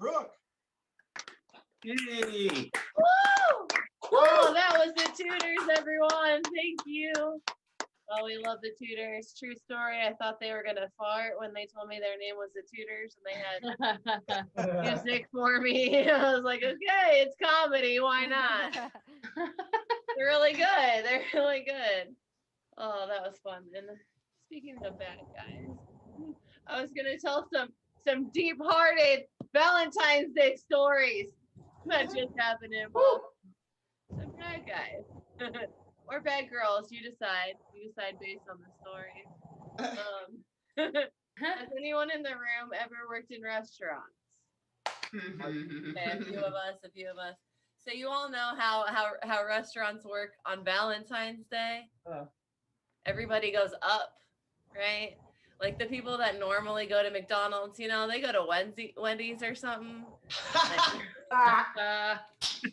Brooke. Yay! Woo! Oh, that was the tutors, everyone. Thank you. Oh, we love the tutors. True story. I thought they were gonna fart when they told me their name was the tutors, and they had music for me. I was like, okay, it's comedy. Why not? They're really good. They're really good. Oh, that was fun. And speaking of bad guys, I was gonna tell some deep-hearted Valentine's Day stories that just happened in some bad guys or bad girls. You decide. You decide based on the story. Has anyone in the room ever worked in restaurants? Okay, a few of us. So you all know how restaurants work on Valentine's Day. Everybody goes up, right? Like the people that normally go to McDonald's, they go to Wendy's or something.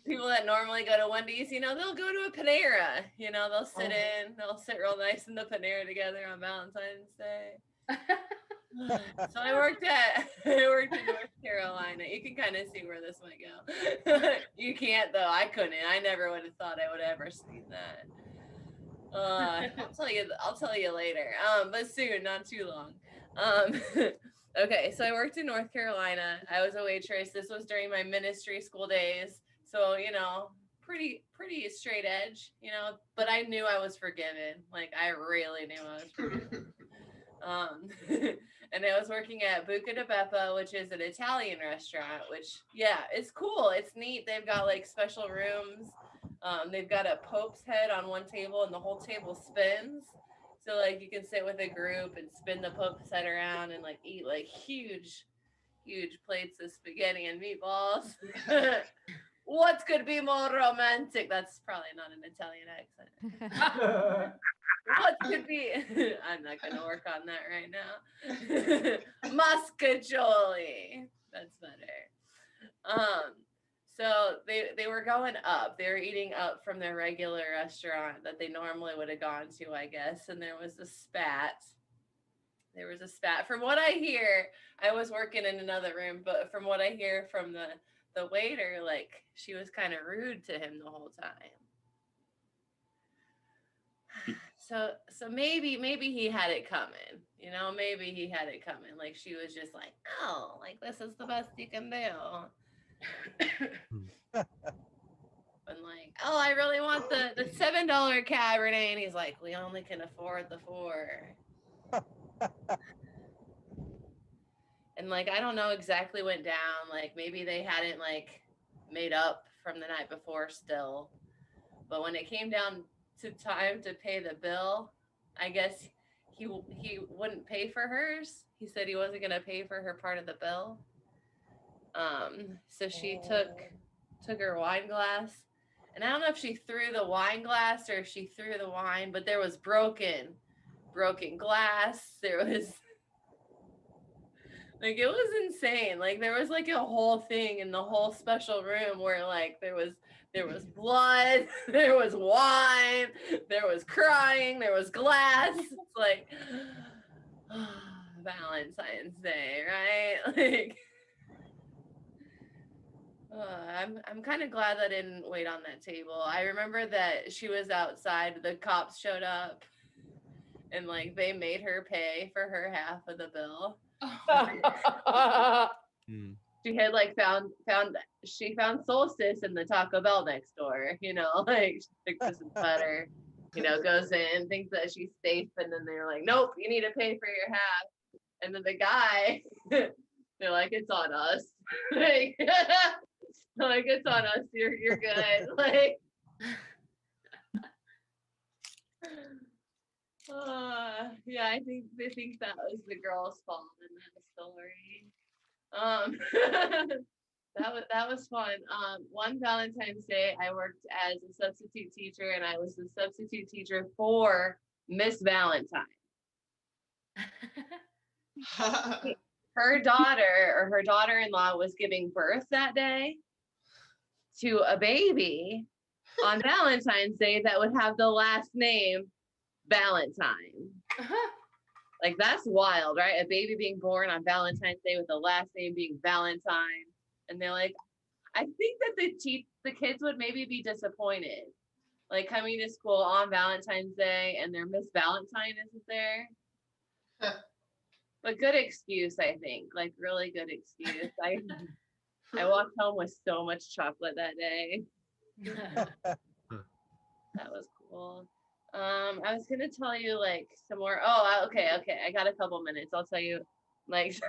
People that normally go to Wendy's, they'll go to a Panera. They'll sit real nice in the Panera together on Valentine's Day. So I worked in North Carolina. You can kind of see where this might go. You can't though. I couldn't. I never would have thought I would ever see that. I'll tell you later. But soon, not too long. Okay, so I worked in North Carolina. I was a waitress. This was during my ministry school days. So, pretty straight edge, but I knew I was forgiven. Like I really knew I was forgiven. And I was working at Buca di Beppo, which is an Italian restaurant, which, yeah, it's cool. It's neat. They've got like special rooms. They've got a Pope's head on one table and the whole table spins. So like you can sit with a group and spin the Pope's head around and like eat like huge plates of spaghetti and meatballs. What could be more romantic? That's probably not an Italian accent. What could be? I'm not going to work on that right now. Mascajoli. That's better. So they were going up. They were eating up from their regular restaurant that they normally would have gone to, I guess. And there was a spat. From what I hear, I was working in another room, but from what I hear from the waiter, like she was kind of rude to him the whole time. So maybe he had it coming, maybe he had it coming. Like she was just like, oh, like this is the best you can do. And like, oh, I really want the $7 Cabernet. And he's like, we only can afford the $4. And like, I don't know exactly what went down. Like maybe they hadn't like made up from the night before still. But when it came down to time to pay the bill, I guess he wouldn't pay for hers. He said he wasn't going to pay for her part of the bill. So she took her wine glass, and I don't know if she threw the wine glass or if she threw the wine, but there was broken glass. There was like, it was insane. Like there was like a whole thing in the whole special room where like there was blood, there was wine, there was crying, there was glass. It's like Valentine's Day, right? Like I'm kind of glad that I didn't wait on that table. I remember that she was outside, the cops showed up and like they made her pay for her half of the bill. She had like found Solstice in the Taco Bell next door, like she fixes some butter, goes in, thinks that she's safe, and then they're like, nope, you need to pay for your half. And then the guy, they're like, it's on us. Like, it's on us, you're good. Like yeah, I think they think that was the girl's fault in that story. That was fun. One Valentine's Day, I worked as a substitute teacher, and I was the substitute teacher for Miss Valentine. Her daughter or her daughter-in-law was giving birth that day to a baby on Valentine's Day that would have the last name Valentine. Like, that's wild, right? A baby being born on Valentine's Day with the last name being Valentine. And they're like, I think that the kids would maybe be disappointed, like coming to school on Valentine's Day and their Miss Valentine isn't there. But good excuse, I think, like really good excuse. I walked home with so much chocolate that day. That was cool. I was gonna tell you like some more. Oh, okay. I got a couple minutes. I'll tell you, like,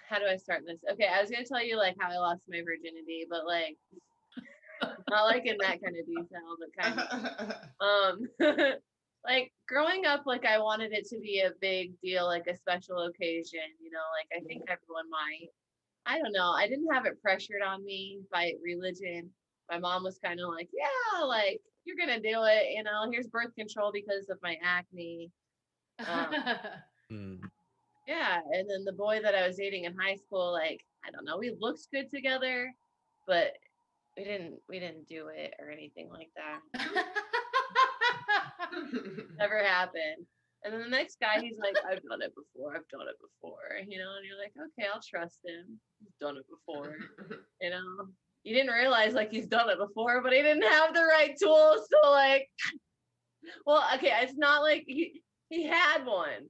how do I start this? Okay, I was gonna tell you like how I lost my virginity, but like, not like in that kind of detail, but kind of. Like growing up, like I wanted it to be a big deal, like a special occasion. You know, like I think everyone might. I don't know. I didn't have it pressured on me by religion. My mom was kind of like, yeah, like you're gonna do it, you know, here's birth control because of my acne. Yeah, and then the boy that I was dating in high school, like, I don't know, we looked good together, but we didn't do it or anything like that. Never happened. And then the next guy, he's like, I've done it before, you know, and you're like, okay, I'll trust him. He's done it before, you know. You didn't realize like he's done it before, but he didn't have the right tools to like, well, okay, it's not like he had one.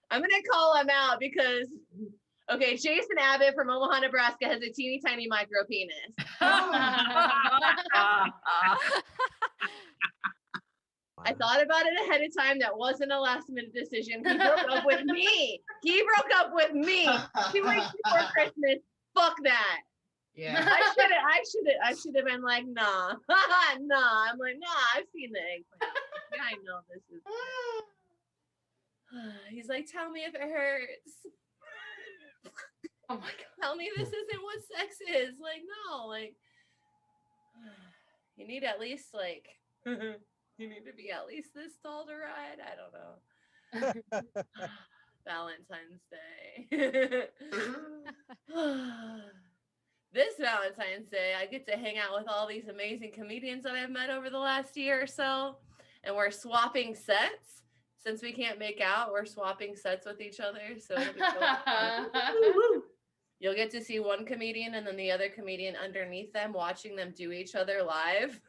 I'm gonna call him out because okay, Jason Abbott from Omaha, Nebraska has a teeny tiny micro penis. I thought about it ahead of time. That wasn't a last minute decision. He broke up with me. 2 weeks before Christmas. Fuck that. Yeah. I should have been like, nah. Nah. I'm like, nah, I've seen the eggplant. Yeah, I know this is. He's like, tell me if it hurts. Oh my god. Tell me this isn't what sex is. Like, no, like you need at least like you need to be at least this tall to ride. I don't know. Valentine's Day. This Valentine's Day, I get to hang out with all these amazing comedians that I've met over the last year or so, and we're swapping sets. Since we can't make out, we're swapping sets with each other. So it'll be so you'll get to see one comedian and then the other comedian underneath them, watching them do each other live.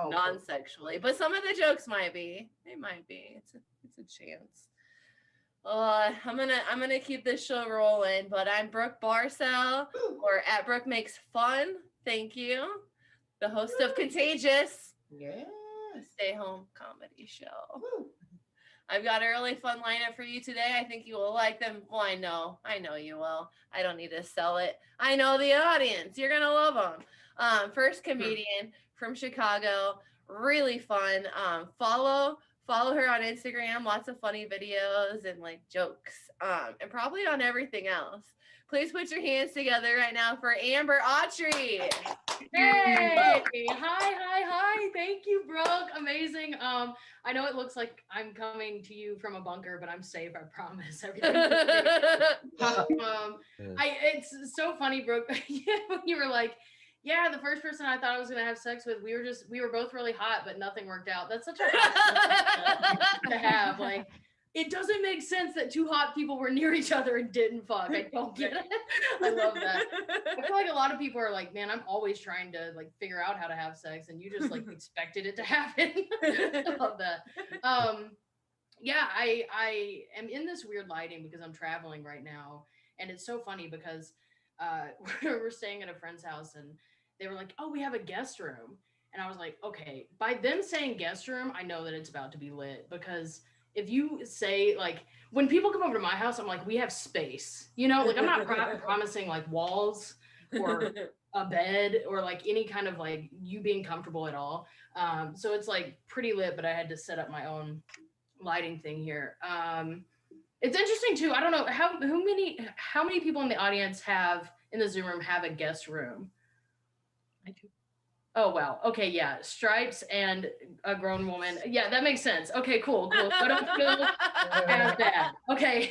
Non-sexually, but some of the jokes might be. They might be. It's a chance. I'm gonna keep this show rolling, but I'm Brooke Barcel, or at Brooke Makes Fun. Thank you, the host of Contagious. Yeah. Stay home comedy show. I've got a really fun lineup for you today. I think you will like them. Well, I know you will. I don't need to sell it. I know the audience. You're gonna love them. First comedian from Chicago, really fun. Follow her on Instagram. Lots of funny videos and like jokes. And probably on everything else. Please put your hands together right now for Amber Autry. Hey! Hi. Thank you, Brooke. Amazing. I know it looks like I'm coming to you from a bunker, but I'm safe, I promise. It's so funny, Brooke. When you were like, yeah, the first person I thought I was gonna have sex with, we were both really hot, but nothing worked out. That's such a hot to have. Like, it doesn't make sense that two hot people were near each other and didn't fuck. I don't get it. I love that. I feel like a lot of people are like, man, I'm always trying to like figure out how to have sex, and you just like expected it to happen. I love that. Yeah, I am in this weird lighting because I'm traveling right now, and it's so funny because we're staying at a friend's house, and they were like, oh, we have a guest room. And I was like, okay, by them saying guest room, I know that it's about to be lit, because if you say, like, when people come over to my house, I'm like, we have space, you know, like I'm not promising like walls or a bed or like any kind of like you being comfortable at all. So it's like pretty lit, but I had to set up my own lighting thing here. It's interesting too. I don't know how many people in the audience in the Zoom room have a guest room. I do. Oh, wow. Okay, yeah. Stripes and a grown woman. Yeah, that makes sense. Okay, cool. I don't feel as bad. Okay.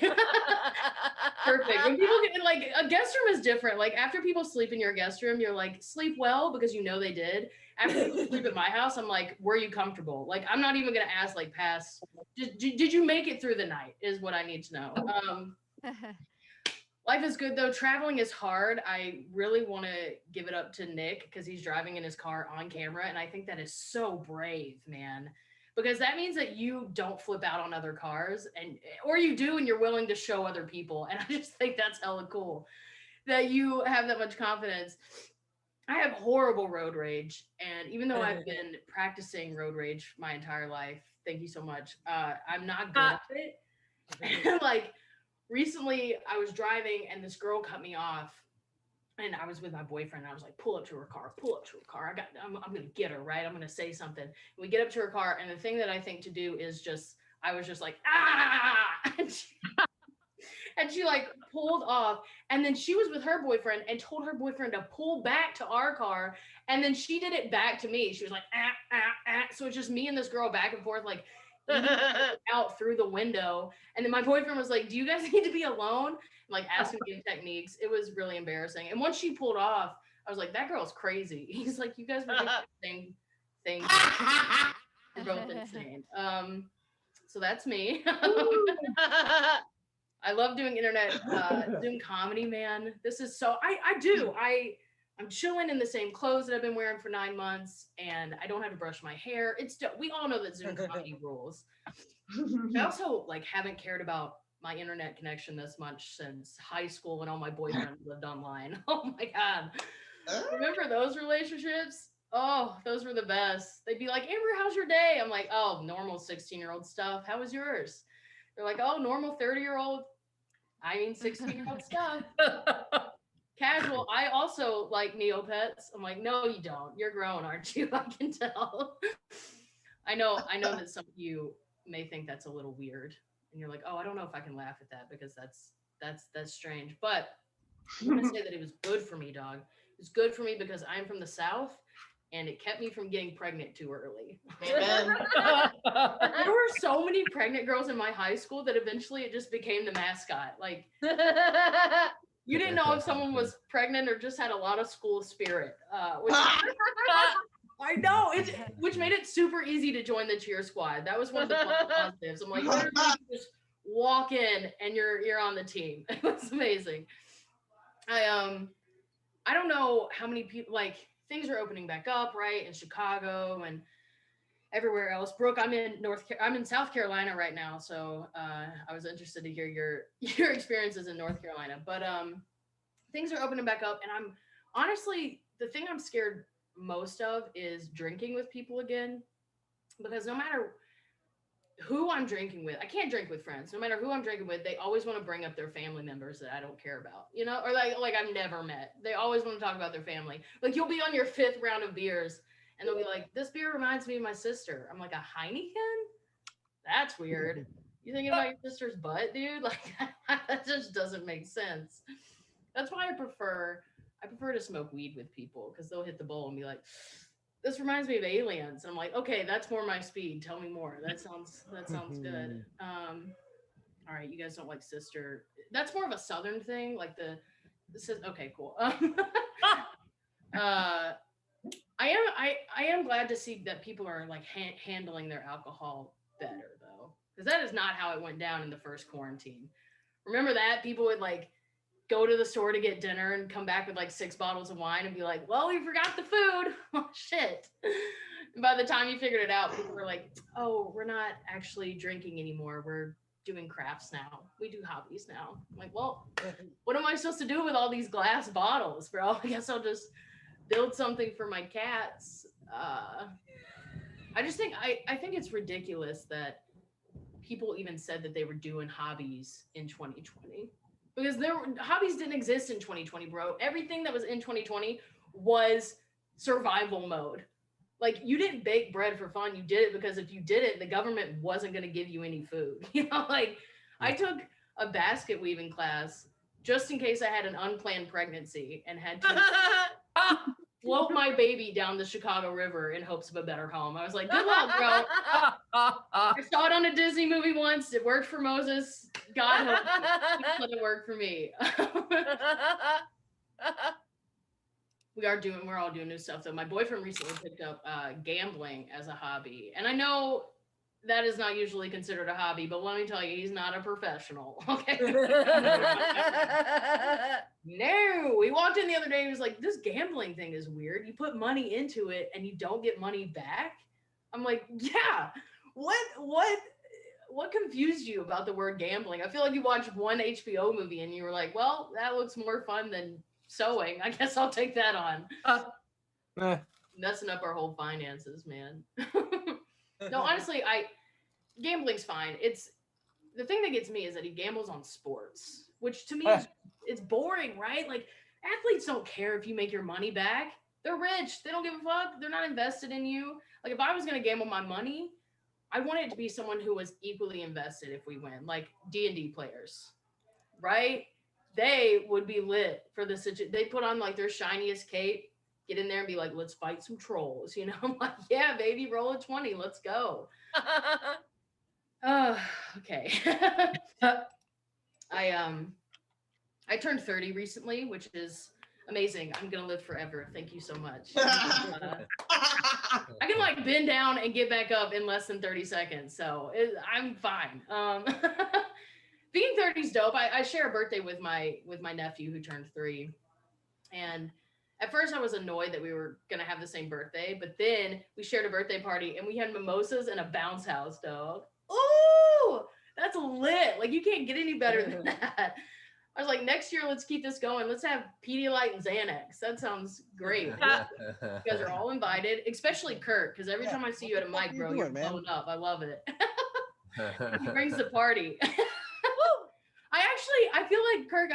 Perfect. When people get, like, a guest room is different. Like, after people sleep in your guest room, you're like, sleep well, because you know they did. After people sleep at my house, I'm like, were you comfortable? Like, I'm not even going to ask, like, did you make it through the night is what I need to know. Life is good though. Traveling is hard. I really want to give it up to Nick because he's driving in his car on camera, and I think that is so brave, man. Because that means that you don't flip out on other cars, and or you do, and you're willing to show other people. And I just think that's hella cool that you have that much confidence. I have horrible road rage, and even though I've been practicing road rage my entire life, thank you so much. I'm not good at it. Like recently I was driving and this girl cut me off and I was with my boyfriend and I was like, pull up to her car, pull up to her car. I'm going to get her, right? I'm going to say something. And we get up to her car. And the thing that I think to do is just, I was just like, ah, and she like pulled off. And then she was with her boyfriend and told her boyfriend to pull back to our car. And then she did it back to me. She was like, ah, ah, ah. So it's just me and this girl back and forth, like out through the window. And then my boyfriend was like, do you guys need to be alone? Like asking me techniques. It was really embarrassing. And once she pulled off, I was like, that girl's crazy. He's like, you guys were doing the same thing. You're both insane. So that's me. I love doing internet Zoom comedy, man. This is so I'm chilling in the same clothes that I've been wearing for 9 months, and I don't have to brush my hair. We all know that Zoom comedy rules. I also like haven't cared about my internet connection this much since high school when all my boyfriends lived online. Oh my god. Remember those relationships? Oh, those were the best. They'd be like, Amber, how's your day? I'm like, oh, normal 16-year-old stuff. How was yours? They're like, oh, normal 30-year-old. I mean, 16-year-old stuff. Casual. I also like Neopets. I'm like, no, you don't. You're grown, aren't you? I can tell. I know that some of you may think that's a little weird. And you're like, oh, I don't know if I can laugh at that because that's strange. But I'm gonna say that it was good for me, dog. It was good for me because I'm from the South and it kept me from getting pregnant too early. Amen. There were so many pregnant girls in my high school that eventually it just became the mascot. Like you didn't know if someone was pregnant or just had a lot of school spirit. Which I know, which made it super easy to join the cheer squad. That was one of the positives. I'm like, you just walk in and you're on the team. It was amazing. I don't know how many people, like, things are opening back up, right, in Chicago and everywhere else. Brooke, I'm in South Carolina right now, so I was interested to hear your experiences in North Carolina. But things are opening back up, and I'm honestly, the thing I'm scared most of is drinking with people again, because no matter who I'm drinking with, I can't drink with friends. No matter who I'm drinking with, they always want to bring up their family members that I don't care about, or like I've never met. They always want to talk about their family. Like you'll be on your 5th round of beers and they'll be like, this beer reminds me of my sister. I'm like, a Heineken? That's weird. You thinking about your sister's butt, dude? Like that just doesn't make sense. That's why I prefer to smoke weed with people because they'll hit the bowl and be like, this reminds me of aliens. And I'm like, okay, that's more my speed. Tell me more. That sounds good. All right, you guys don't like sister. That's more of a Southern thing. Like okay, cool. I am glad to see that people are like handling their alcohol better though, because that is not how it went down in the first quarantine. Remember that people would like go to the store to get dinner and come back with like 6 bottles of wine and be like, well, we forgot the food. Oh, shit. And by the time you figured it out, people were like, oh, we're not actually drinking anymore. We're doing crafts now. We do hobbies now. I'm like, well, what am I supposed to do with all these glass bottles, bro? I guess I'll just build something for my cats. I just think, I think it's ridiculous that people even said that they were doing hobbies in 2020. Because hobbies didn't exist in 2020, bro. Everything that was in 2020 was survival mode. Like you didn't bake bread for fun. You did it because if you did it, the government wasn't going to give you any food. Like I took a basket weaving class just in case I had an unplanned pregnancy and had to float my baby down the Chicago River in hopes of a better home. I was like, good luck, bro. I saw it on a Disney movie once. It worked for Moses. God help me. Let it work for me. We're all doing new stuff though. My boyfriend recently picked up gambling as a hobby. And I know that is not usually considered a hobby, but let me tell you, he's not a professional. Okay. No, he walked in the other day. He was like, "This gambling thing is weird. You put money into it and you don't get money back." I'm like, "Yeah. What confused you about the word gambling? I feel like you watched one HBO movie and you were like, well, that looks more fun than sewing. I guess I'll take that on." Messing up our whole finances, man. No, honestly, I gambling's fine. It's the thing that gets me is that he gambles on sports, which to me is it's boring, right? Like athletes don't care if you make your money back. They're rich. They don't give a fuck. They're not invested in you. Like if I was gonna gamble my money, I want it to be someone who was equally invested if we win, like D&D players, right? They would be lit for the situation. They put on like their shiniest cape, get in there and be like, let's fight some trolls. You know, I'm like, yeah, baby, roll a 20. Let's go. Oh, okay. I turned 30 recently, which is amazing. I'm gonna live forever. Thank you so much. I can like bend down and get back up in less than 30 seconds, so I'm fine. Being 30 is dope. I share a birthday with my nephew who turned 3, and at first I was annoyed that we were gonna have the same birthday, but then we shared a birthday party and we had mimosas and a bounce house, dog. Ooh, that's lit. Like you can't get any better than that. I was like, next year, let's keep this going. Let's have Pedialyte and Xanax. That sounds great. You guys are all invited, especially Kurt, because every time I see you at a mic, bro, you're blown up. I love it. He brings the party. I feel like Kirk,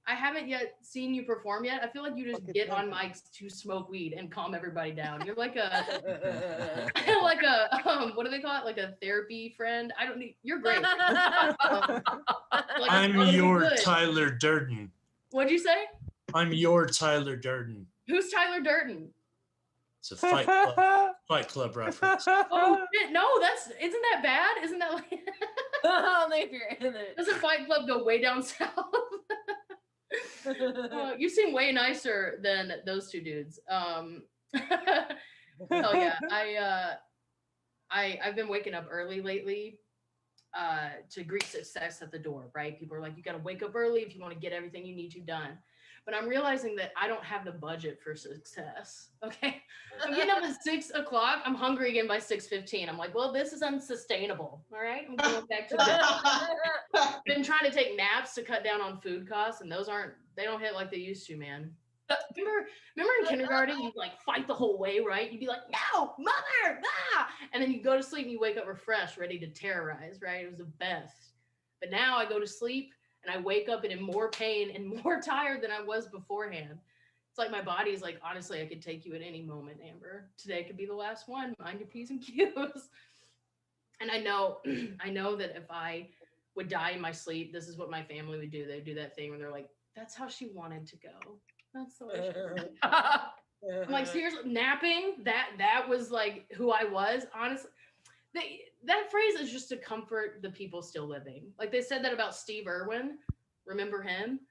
I haven't yet seen you perform yet. I feel like you just get on mics to smoke weed and calm everybody down. You're like a what do they call it? Like a therapy friend. I don't need. You're great. Like, I'm your Tyler Durden. What'd you say? I'm your Tyler Durden. Who's Tyler Durden? It's a Fight Club reference. Oh shit! No, isn't that bad? Isn't that like? Only if you're in it. Doesn't Fight Club go way down south? You seem way nicer than those two dudes. Hell yeah, I've been waking up early lately to greet success at the door. Right? People are like, you got to wake up early if you want to get everything you need to done. But I'm realizing that I don't have the budget for success. Okay, I'm getting up at 6 o'clock. I'm hungry again by 6:15. I'm like, well, this is unsustainable. All right, I'm going back to bed. Been trying to take naps to cut down on food costs, and they don't hit like they used to, man. Remember in kindergarten, you'd like fight the whole way, right? You'd be like, no, mother, ah! And then you go to sleep and you wake up refreshed, ready to terrorize, right? It was the best. But now I go to sleep and I wake up and in more pain and more tired than I was beforehand. It's like my body's like, honestly, I could take you at any moment, Amber. Today could be the last one. Mind your P's and Q's. And I know that if I would die in my sleep, this is what my family would do. They'd do that thing where they're like, that's how she wanted to go. That's the way she I'm like, seriously, napping, that was like who I was, honestly. That phrase is just to comfort the people still living. Like they said that about Steve Irwin. Remember him?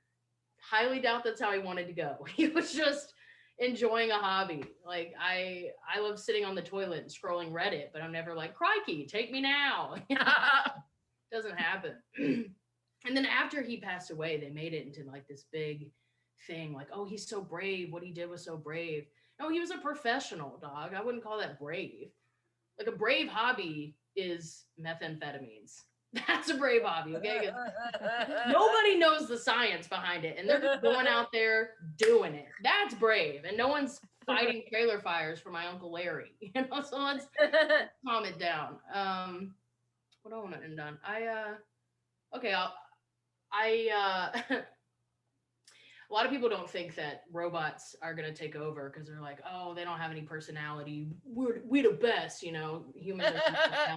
Highly doubt that's how he wanted to go. He was just enjoying a hobby. Like I love sitting on the toilet and scrolling Reddit, but I'm never like, crikey, take me now. Doesn't happen. And then after he passed away, they made it into like this big thing. Like, oh, he's so brave. What he did was so brave. No, he was a professional, dog. I wouldn't call that brave. Like a brave hobby is methamphetamines. That's a brave hobby, okay? Nobody knows the science behind it, and they're just going out there doing it. That's brave, and no one's fighting trailer fires for my Uncle Larry, you know. So let's calm it down. What do I want to end on? A lot of people don't think that robots are going to take over because they're like, oh, they don't have any personality. We're the best, you know, humans are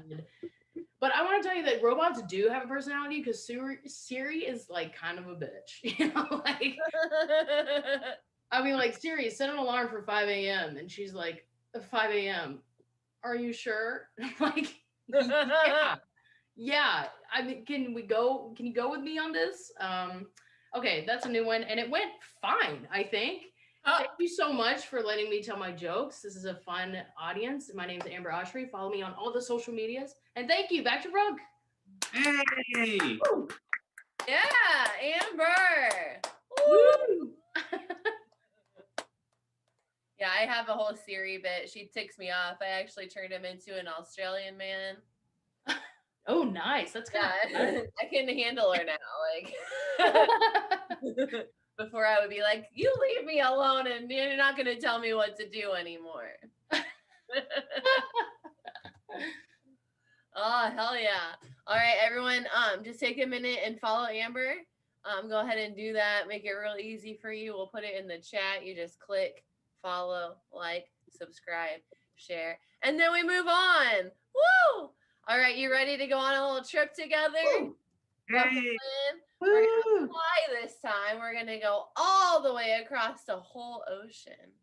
But I want to tell you that robots do have a personality because Siri is like kind of a bitch, you know, like, I mean, like Siri, set an alarm for 5 a.m. and she's like, 5 a.m. Are you sure? Like, yeah. I mean, can you go with me on this? Okay, that's a new one. And it went fine, I think. Thank you so much for letting me tell my jokes. This is a fun audience. My name is Amber Oshry. Follow me on all the social medias. And thank you. Back to Brooke. Hey! Yeah, Amber. Woo! Yeah, I have a whole Siri bit. She ticks me off. I actually turned him into an Australian man. Oh, nice. That's kind Yeah, I can handle her now. Like before, I would be like, "You leave me alone, and you're not going to tell me what to do anymore." Oh, hell yeah. All right, everyone, just take a minute and follow Amber. Go ahead and do that. Make it real easy for you. We'll put it in the chat. You just click, follow, like, subscribe, share, and then we move on. Woo! All right, you ready to go on a little trip together? Hey! We're gonna fly this time. We're gonna go all the way across the whole ocean.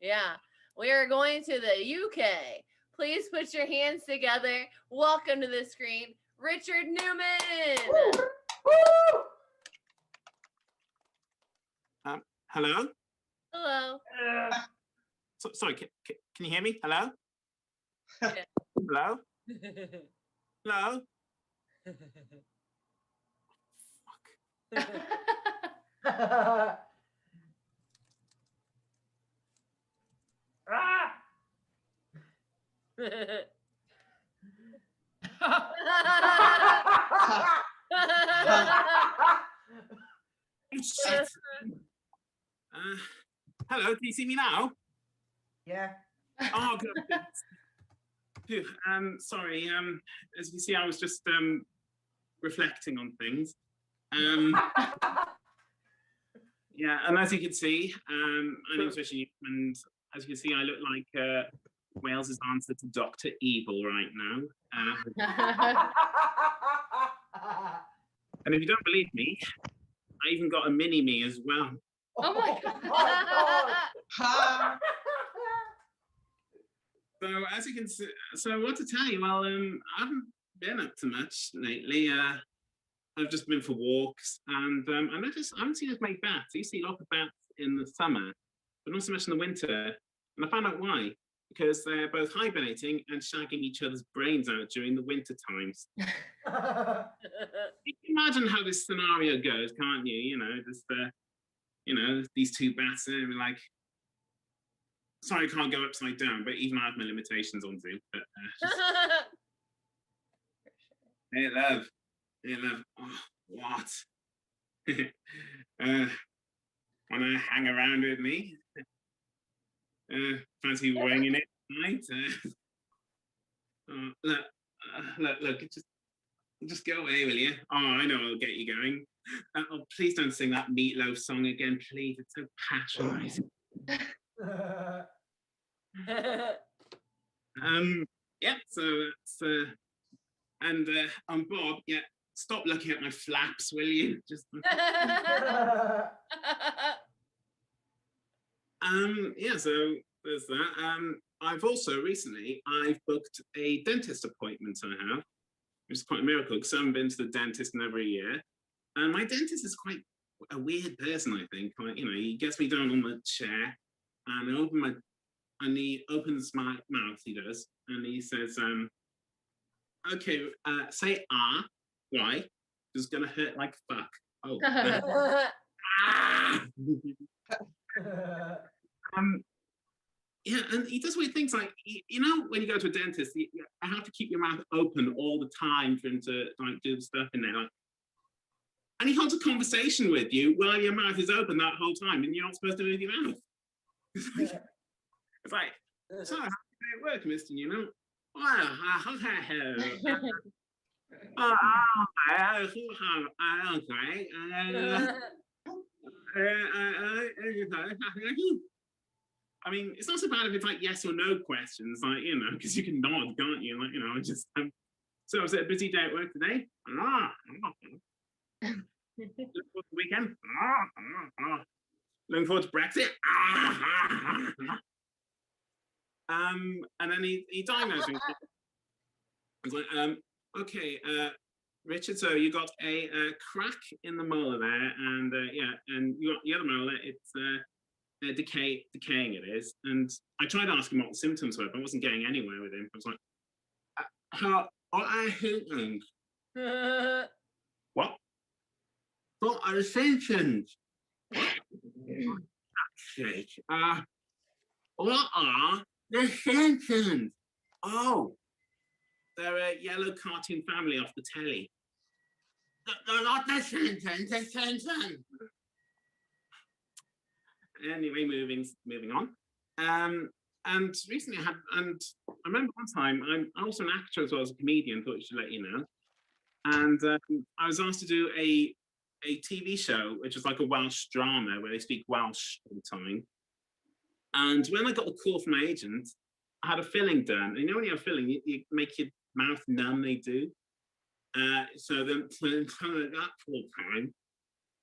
Yeah, we are going to the UK. Please put your hands together. Welcome to the screen, Richard Newman. Hello? Hello. Sorry, can you hear me? Hello? Yeah. Hello? Hello? Shit. Hello, can you see me now? Yeah. Oh, good. Phew, sorry, as you can see, I was just reflecting on things. Yeah, and as you can see, my name's Richard, and as you can see, I look like Wales's answer to Dr. Evil right now. And if you don't believe me, I even got a mini-me as well. Oh my God. So as you can see, so what to tell you? Well, I haven't been up to much lately. I've just been for walks, and I haven't seen as many bats. I used to see a lot of bats in the summer, but not so much in the winter. And I found out why. Because they're both hibernating and shagging each other's brains out during the winter times. You can imagine how this scenario goes, can't you? You know, just these two bats are like, sorry, I can't go upside down, but even I have my limitations on Zoom. But, hey, love. Hey, love. Oh, what? Wanna hang around with me? Fancy winging it tonight? Look, just go away, will you? Oh, I know I'll get you going. Oh, please don't sing that Meatloaf song again, please. It's so patronizing. Yeah, and Bob, yeah, stop looking at my flaps, will you? Just yeah, so there's that. I've also recently booked a dentist appointment I have, which is quite a miracle because I haven't been to the dentist in over a year. And my dentist is quite a weird person, I think. Like, you know, he gets me down on the chair and he opens my mouth, he does, and he says, okay, say ah, right? It's gonna hurt like fuck. Oh. Ah! Yeah, and he does weird things like, you know, when you go to a dentist, I have to keep your mouth open all the time for him to like do the stuff in there. Like, and he holds a conversation with you while your mouth is open that whole time, and you're not supposed to move your mouth. It's like, so how did it work, Mister? You know, well, I mean, it's not so bad if it's like yes or no questions, like, you know, because you can nod, can't you? Like, you know, just so was it a busy day at work today? Looking forward to the weekend. Looking forward to Brexit. And then he diagnosed me. I was like, okay, Richard, so you got a crack in the molar there, and yeah, and you got the other molar. It's decaying it is. And I tried asking what the symptoms were, but I wasn't getting anywhere with him. I was like, how are I hurting? What? What are the symptoms? What? What are the symptoms? Oh, they're a yellow cartoon family off the telly. They're not the symptoms, the symptoms. Anyway, moving on. And recently I remember one time, I'm also an actor as well as a comedian, thought I should let you know. And I was asked to do a TV show, which was like a Welsh drama where they speak Welsh all the time. And when I got the call from my agent, I had a filling done. And you know when you have filling, you make your mouth numb, they do. So then that full time.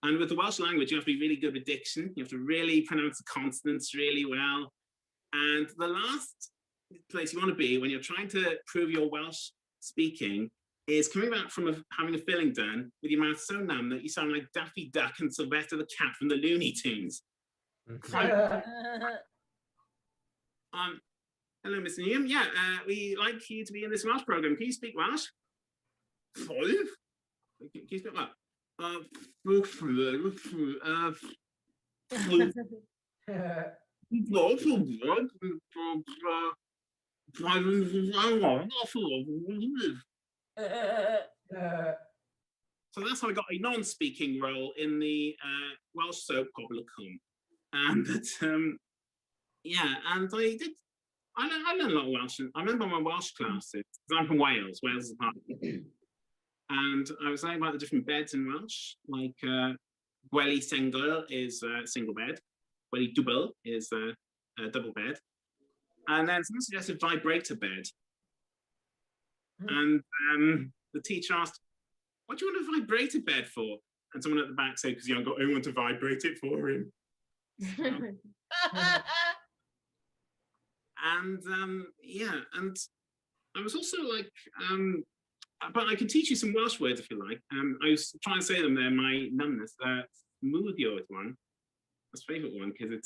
And with the Welsh language, you have to be really good with diction. You have to really pronounce the consonants really well. And the last place you want to be when you're trying to prove your Welsh speaking is coming back from having a filling done with your mouth so numb that you sound like Daffy Duck and Sylvester the Cat from the Looney Tunes. Hello, Mr. Newham. Yeah, we like you to be in this Welsh program. Can you speak Welsh? Can you speak Welsh? So that's how I got a non-speaking role in the Welsh soap opera Come. And yeah, and I did. I learned a lot of Welsh. I remember my Welsh classes, because I'm from Wales. Wales is a part of it. And I was learning about the different beds in Welsh, like gwely single is a single bed, gwely double is a double bed, and then someone suggested vibrator bed. And the teacher asked, what do you want a vibrator bed for? And someone at the back said, because you haven't got anyone to vibrate it for him. And yeah, and I was also like, but I can teach you some Welsh words if you like. I was trying to say them there, my numbness. Smoothio is one. That's my favourite one because it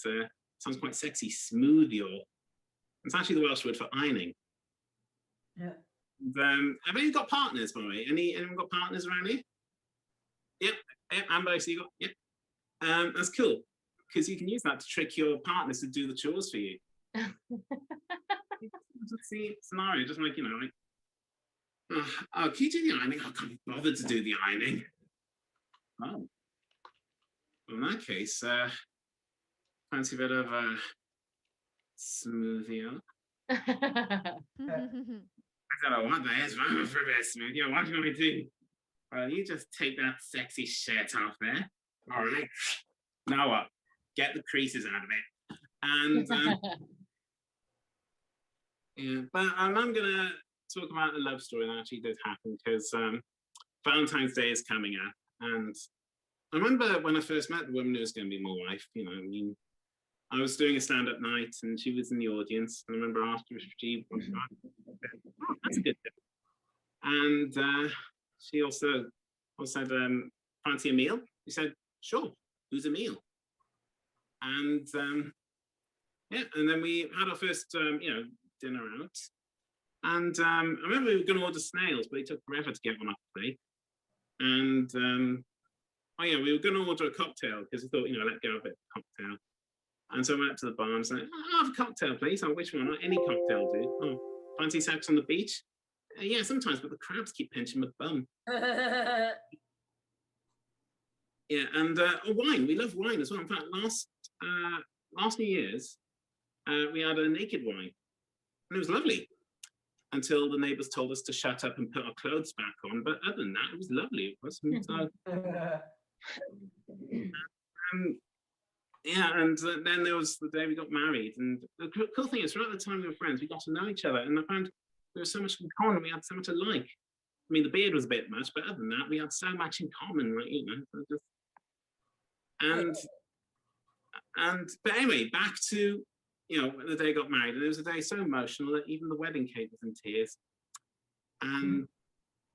sounds quite sexy. Smoothio. It's actually the Welsh word for ironing. Yeah. And, have any got partners, by the way? Anyone got partners around here? Yep. Yep. Amber, so you got. Yep. That's cool because you can use that to trick your partners to do the chores for you. Just see scenario, just like, you know, like, oh, can you do the ironing? I can't be bothered to do the ironing. Oh, well, in that case, fancy a bit of a smoothie. I don't know what that is, but for a bit of smoothie. What do you want me to do? Well, you just take that sexy shirt off there. All right. Now what? Get the creases out of it. And yeah, but I'm gonna talk about a love story that actually did happen because Valentine's Day is coming up, and I remember when I first met the woman who was going to be my wife. You know, I mean, I was doing a stand-up night, and she was in the audience. And I remember after she was oh, that's a good tip. And she also said, "Fancy a meal?" He said, "Sure. Who's a meal?" And yeah, and then we had our first, you know, dinner out. And I remember we were going to order snails, but it took forever to get one off the plate. And oh yeah, we were going to order a cocktail because we thought, you know, let's go a bit of cocktail. And so I went up to the bar and said, I'll have a cocktail, please. Oh, which one? Any cocktail, dude. Oh, fancy sex on the beach? Yeah, sometimes, but the crabs keep pinching my bum. Yeah, and wine. We love wine as well. In fact, last New Year's, we had a naked wine. And it was lovely until the neighbors told us to shut up and put our clothes back on. But other than that, it was lovely. It was. Yeah, and then there was the day we got married. And the cool thing is, throughout the time we were friends, we got to know each other. And I found there was so much in common. We had so much alike. I mean, the beard was a bit much, but other than that, we had so much in common. Like, you know, just, but anyway, back to, you know, the day I got married, and it was a day so emotional that even the wedding cake was in tears. And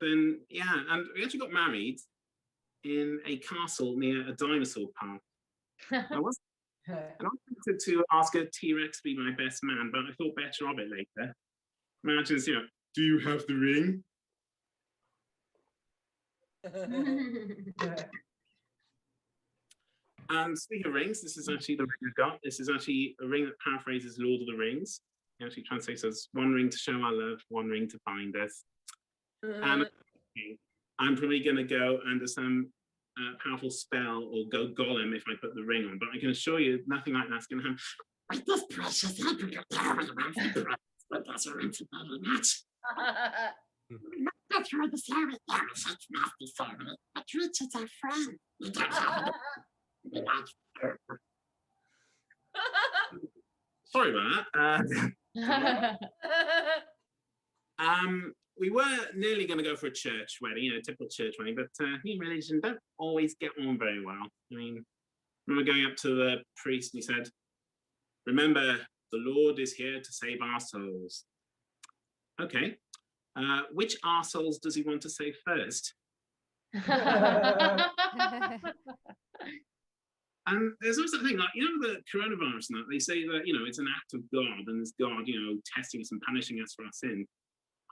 then, yeah, and we actually got married in a castle near a dinosaur park. And I wanted to ask a T-Rex to be my best man, but I thought better of it later. Imagine, do you have the ring? And speaking of rings, this is actually the ring I got. This is actually a ring that paraphrases Lord of the Rings. It actually translates as one ring to show our love, one ring to bind us. And I'm probably going to go under some powerful spell or go golem if I put the ring on, but I can assure you nothing like that's going to happen. Like this precious, I put your but that's a ring to bind us. That's right, the Sarah. That's nasty Sarah. But Richard's our friend. Sorry about that. We were nearly going to go for a church wedding, typical church wedding, but new religion don't always get on very well. I mean, I remember going up to the priest and he said, "Remember, the Lord is here to save our souls." Okay, which arseholes does he want to save first? And there's also the thing, like, the coronavirus and that, they say that, it's an act of God and it's God, testing us and punishing us for our sin.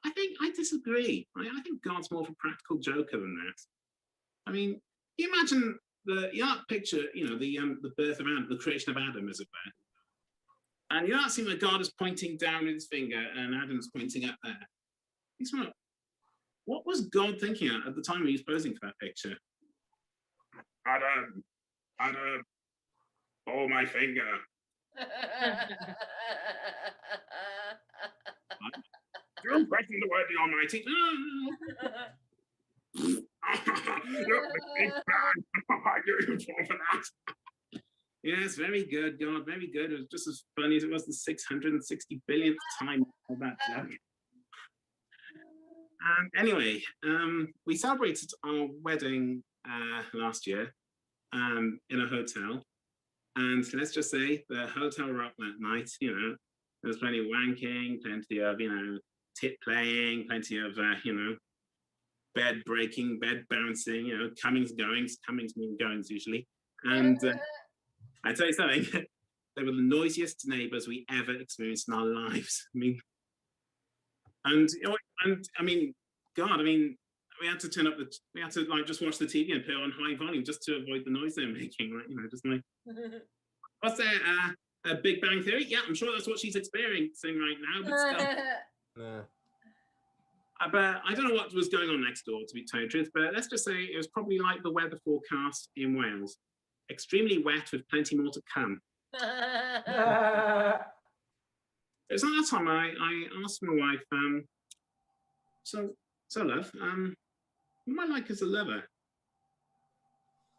I disagree. I think God's more of a practical joker than that. I mean, you imagine that picture, the birth of Adam, the creation of Adam, as it were. And that scene where God is pointing down with his finger and Adam's pointing up there. He's like, what was God thinking at the time he was posing for that picture? Adam, oh, my finger. Don't question the word the Almighty. Look, big man. I knew you fall for that. Yes, very good, God, very good. It was just as funny as it was the 660 billionth time of that joke. Anyway, we celebrated our wedding last year in a hotel. And let's just say the hotel rocked that night, there was plenty of wanking, plenty of, tit playing, plenty of, bed breaking, bed bouncing, comings, goings, comings mean goings usually. And I tell you something, they were the noisiest neighbors we ever experienced in our lives. I mean, God, we had to turn up we had to just watch the TV and put it on high volume just to avoid the noise they're making, right? Just like, what's that? A Big Bang Theory? Yeah, I'm sure that's what she's experiencing right now, but still. But I don't know what was going on next door, to be told the truth, but let's just say it was probably like the weather forecast in Wales. Extremely wet with plenty more to come. It was at that time I asked my wife, so love, what am I like as a lover?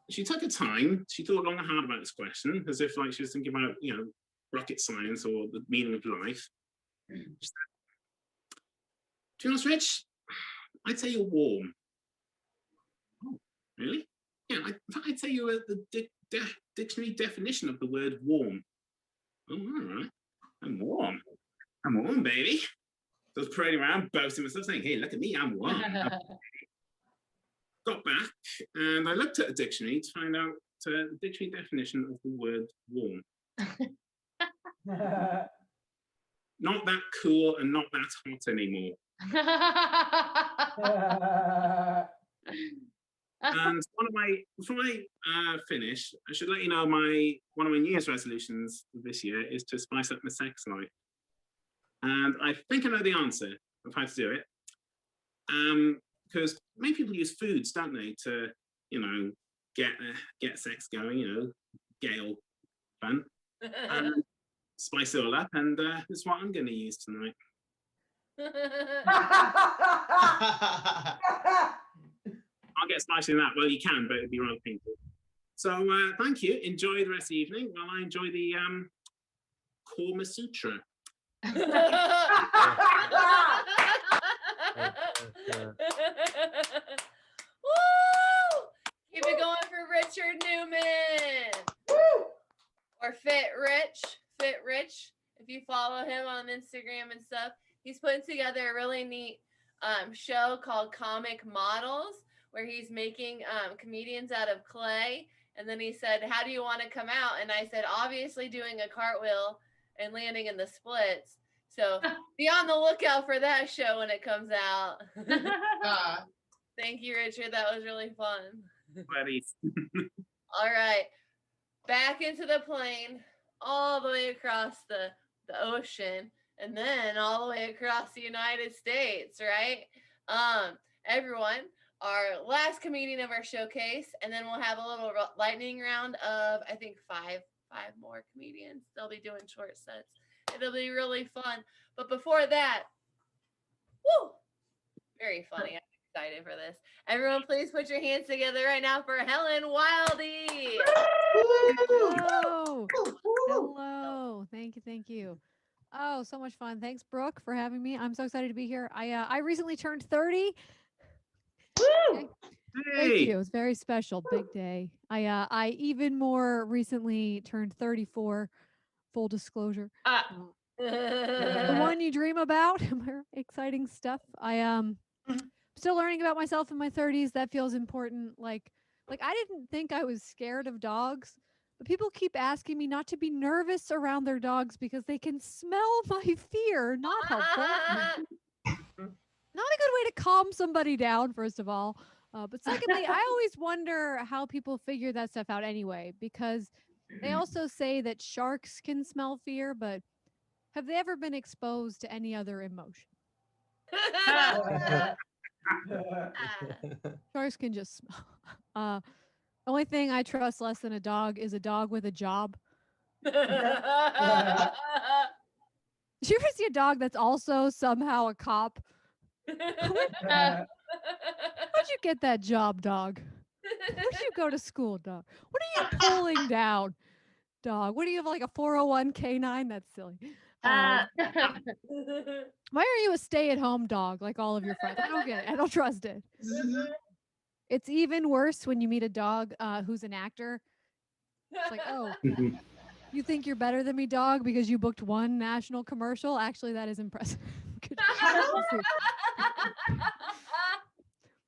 She took her time. She thought long and hard about this question, as if she was thinking about, rocket science or the meaning of life. She said, "To be honest, Rich, I'd say you're warm." Oh, really? Yeah, I'd say you're the dictionary definition of the word warm. Oh, all right. I'm warm, baby. So I was parading around, boasting myself, saying, "Hey, look at me, I'm warm." Got back and I looked at a dictionary to find out the dictionary definition of the word warm. Not that cool and not that hot anymore. And before I finish, I should let you know one of my New Year's resolutions this year is to spice up my sex life. And I think I know the answer of how to do it. Because many people use foods, don't they, to, get sex going, gay old fun. And spice it all up, and this is what I'm going to use tonight. I'll get spicy in that. Well, you can, but it'd be rather painful. So thank you. Enjoy the rest of the evening while I enjoy the Kama Sutra. Woo! Keep it going for Richard Newman. Woo! Or Fit Rich. If you follow him on Instagram and stuff, he's putting together a really neat show called Comic Models, where he's making comedians out of clay, And then he said, "How do you want to come out?" And I said, "Obviously doing a cartwheel and landing in the splits." So be on the lookout for that show when it comes out. Thank you, Richard. That was really fun. Buddy. All right. Back into the plane, all the way across the ocean, and then all the way across the United States, right? Everyone, our last comedian of our showcase, and then we'll have a little lightning round of, I think, five more comedians. They'll be doing short sets. It'll be really fun. But before that, woo, very funny. I'm excited for this. Everyone, please put your hands together right now for Helen Wildy. Hello. Hello. Thank you. Oh, so much fun. Thanks, Brooke, for having me. I'm so excited to be here. I recently turned 30. Okay. Thank Hey. you. It's very special. Big day. I even more recently turned 34. Full disclosure. The one you dream about. Exciting stuff. Still learning about myself in my 30s. That feels important. Like I didn't think I was scared of dogs, but people keep asking me not to be nervous around their dogs because they can smell my fear. Not helpful. Not a good way to calm somebody down, first of all. But secondly, I always wonder how people figure that stuff out anyway, because they also say that sharks can smell fear, but have they ever been exposed to any other emotion? Sharks can just smell. Only thing I trust less than a dog is a dog with a job. Did you ever see a dog that's also somehow a cop? How'd you get that job, dog? Where'd you go to school, dog? What are you pulling down, dog? What do you have, like a 401k9? That's silly. Why are you a stay-at-home dog like all of your friends? I don't get it. I don't trust it. It's even worse when you meet a dog who's an actor. It's like, oh, you think you're better than me, dog, because you booked one national commercial? Actually, that is impressive.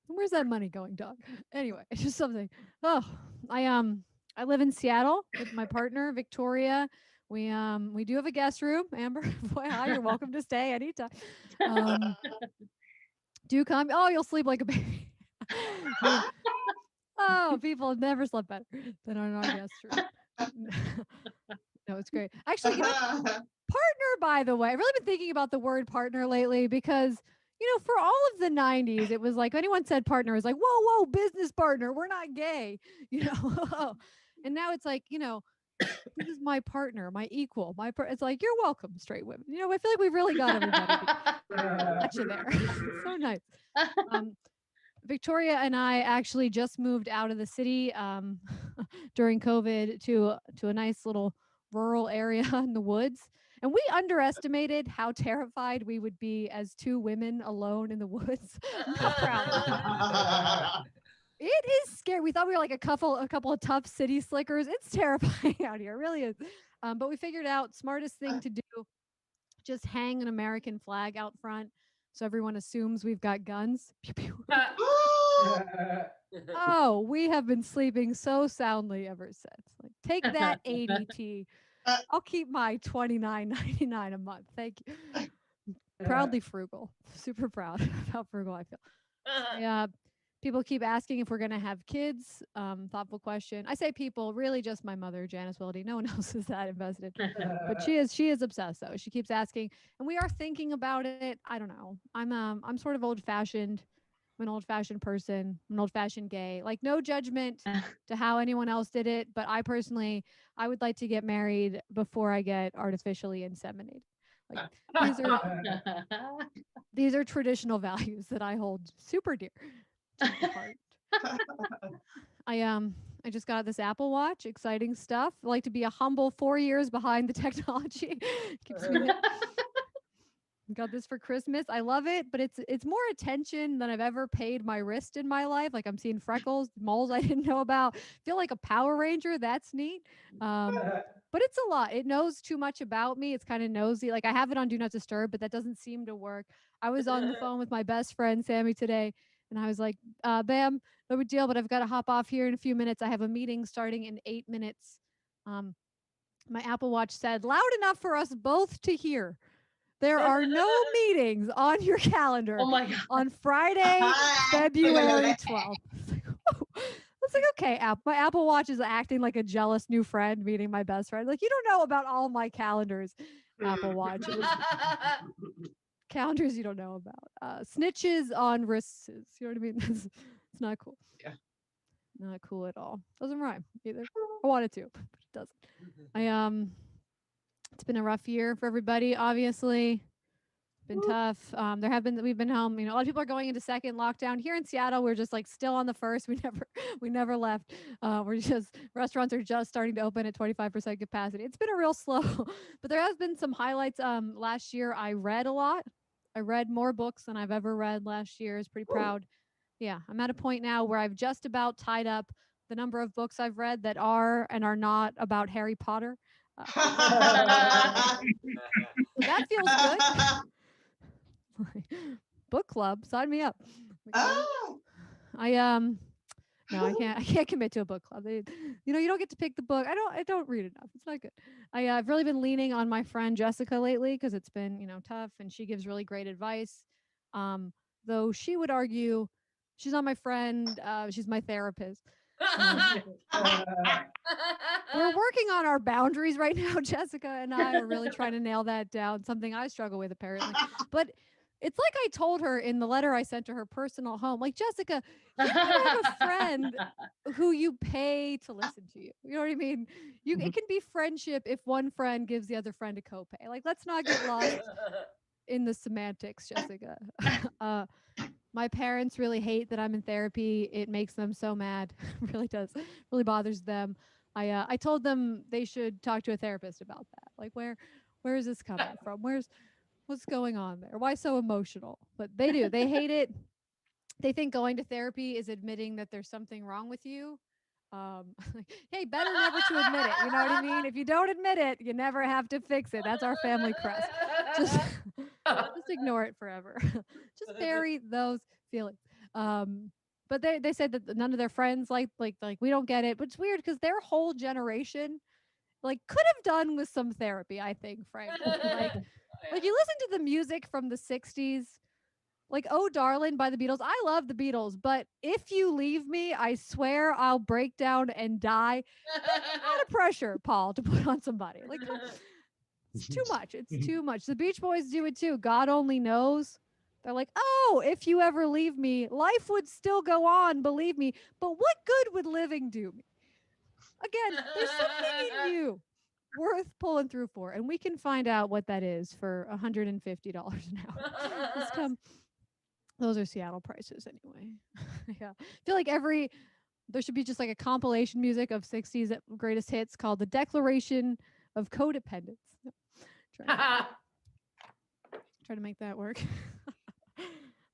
Where's that money going, dog? Anyway, it's just something. Oh, I live in Seattle with my partner, Victoria. We do have a guest room. Amber, boy, hi, you're welcome to stay anytime. Do come. Oh, you'll sleep like a baby. Oh, people have never slept better than on our guest room. No, it's great. Actually, you know, partner, by the way, I've really been thinking about the word partner lately because, you know, for all of the 90s, it was like anyone said partner, it was like, whoa, business partner. We're not gay, you know. And now it's like, you know, this is my partner, my equal, it's like, you're welcome, straight women. You know, I feel like we've really got everybody. Gotcha there. So nice. Victoria and I actually just moved out of the city during COVID to a nice little rural area in the woods. And we underestimated how terrified we would be as two women alone in the woods. Not proud. It is scary. We thought we were like a couple of tough city slickers. It's terrifying out here. It really is. But we figured out smartest thing to do, just hang an American flag out front so everyone assumes we've got guns. Pew, pew. Oh, we have been sleeping so soundly ever since. Like, take that ADT. I'll keep my $29.99 a month. Thank you. Proudly frugal. Super proud of how frugal I feel. Yeah. People keep asking if we're going to have kids. Thoughtful question. I say people, really just my mother, Janice Wildy. No one else is that invested. But she is obsessed though. She keeps asking, and we are thinking about it. I don't know. I'm sort of old-fashioned. I'm an old-fashioned person. I'm an old-fashioned gay. Like, no judgment to how anyone else did it, but I personally, I would like to get married before I get artificially inseminated. Like, these are traditional values that I hold super dear. I just got this Apple Watch. Exciting stuff. I like to be a humble 4 years behind the technology. Keeps me got this for Christmas. I love it, but it's more attention than I've ever paid my wrist in my life. Like, I'm seeing freckles, moles I didn't know about. Feel like a Power Ranger. That's neat. But it's a lot. It knows too much about me. It's kind of nosy. Like, I have it on Do Not Disturb, but that doesn't seem to work. I was on the phone with my best friend Sammy today, And I was like, bam, no big deal, but I've got to hop off here in a few minutes. I have a meeting starting in 8 minutes. My Apple Watch said, loud enough for us both to hear. There are no meetings on your calendar Oh my god. on Friday, February 12th. It's like, okay, my Apple Watch is acting like a jealous new friend meeting my best friend. Like, you don't know about all my calendars, Apple Watch. It was calendars you don't know about. Snitches on wrists. You know what I mean? It's not cool. Yeah. Not cool at all. Doesn't rhyme either. I wanted to, but it doesn't. It's been a rough year for everybody, obviously. Been tough. We've been home. A lot of people are going into second lockdown. Here in Seattle, we're just like still on the first. We never left. Restaurants are just starting to open at 25% capacity. It's been a real slow, but there has been some highlights. Last year I read a lot. I read more books than I've ever read last year. I was pretty proud. Yeah, I'm at a point now where I've just about tied up the number of books I've read that are and are not about Harry Potter. So that feels good. Book club, sign me up. Oh. No, I can't commit to a book club. You don't get to pick the book. I don't read enough. It's not good. I've really been leaning on my friend Jessica lately because it's been tough, and she gives really great advice. Though she would argue she's not my friend. She's my therapist. We're working on our boundaries right now. Jessica and I are really trying to nail that down. Something I struggle with apparently, but. It's like I told her in the letter I sent to her personal home, like, Jessica, you can have a friend who you pay to listen to you. You know what I mean? It can be friendship if one friend gives the other friend a copay. Like, let's not get lost in the semantics, Jessica. My parents really hate that I'm in therapy. It makes them so mad. It really does. It really bothers them. I told them they should talk to a therapist about that. Like, where is this coming from? What's going on there? Why so emotional? But they do. They hate it. They think going to therapy is admitting that there's something wrong with you. Hey, better never to admit it. You know what I mean? If you don't admit it, you never have to fix it. That's our family crest. Just ignore it forever. Just bury those feelings. But they said that none of their friends like we don't get it. But it's weird because their whole generation could have done with some therapy, I think, frankly. Like you listen to the music from the 60s, like Oh Darling by the Beatles. I love the Beatles, but If You Leave Me, I swear I'll break down and die. That's a lot of pressure, Paul, to put on somebody. Like it's too much. It's too much. The Beach Boys do it too. God Only Knows. They're like, oh, if you ever leave me, life would still go on, believe me. But what good would living do me? Again, there's something in you worth pulling through for, and we can find out what that is for $150 an hour. Just come. Those are Seattle prices anyway. Yeah, I feel like there should be just like a compilation music of 60s greatest hits called The Declaration of Codependence. Try to make that work.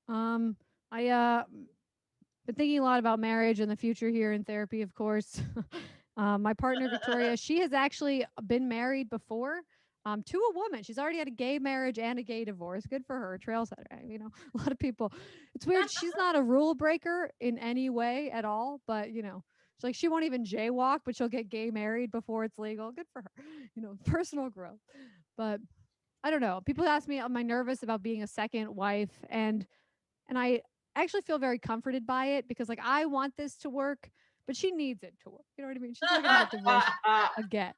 I been thinking a lot about marriage and the future here in therapy, of course. My partner, Victoria, she has actually been married before to a woman. She's already had a gay marriage and a gay divorce. Good for her. Trailsetter. A lot of people. It's weird. She's not a rule breaker in any way at all, but, she's like, she won't even jaywalk, but she'll get gay married before it's legal. Good for her. Personal growth. But I don't know. People ask me, am I nervous about being a second wife? And I actually feel very comforted by it because I want this to work, but she needs it to work. You know what I mean? She's not gonna get divorced again.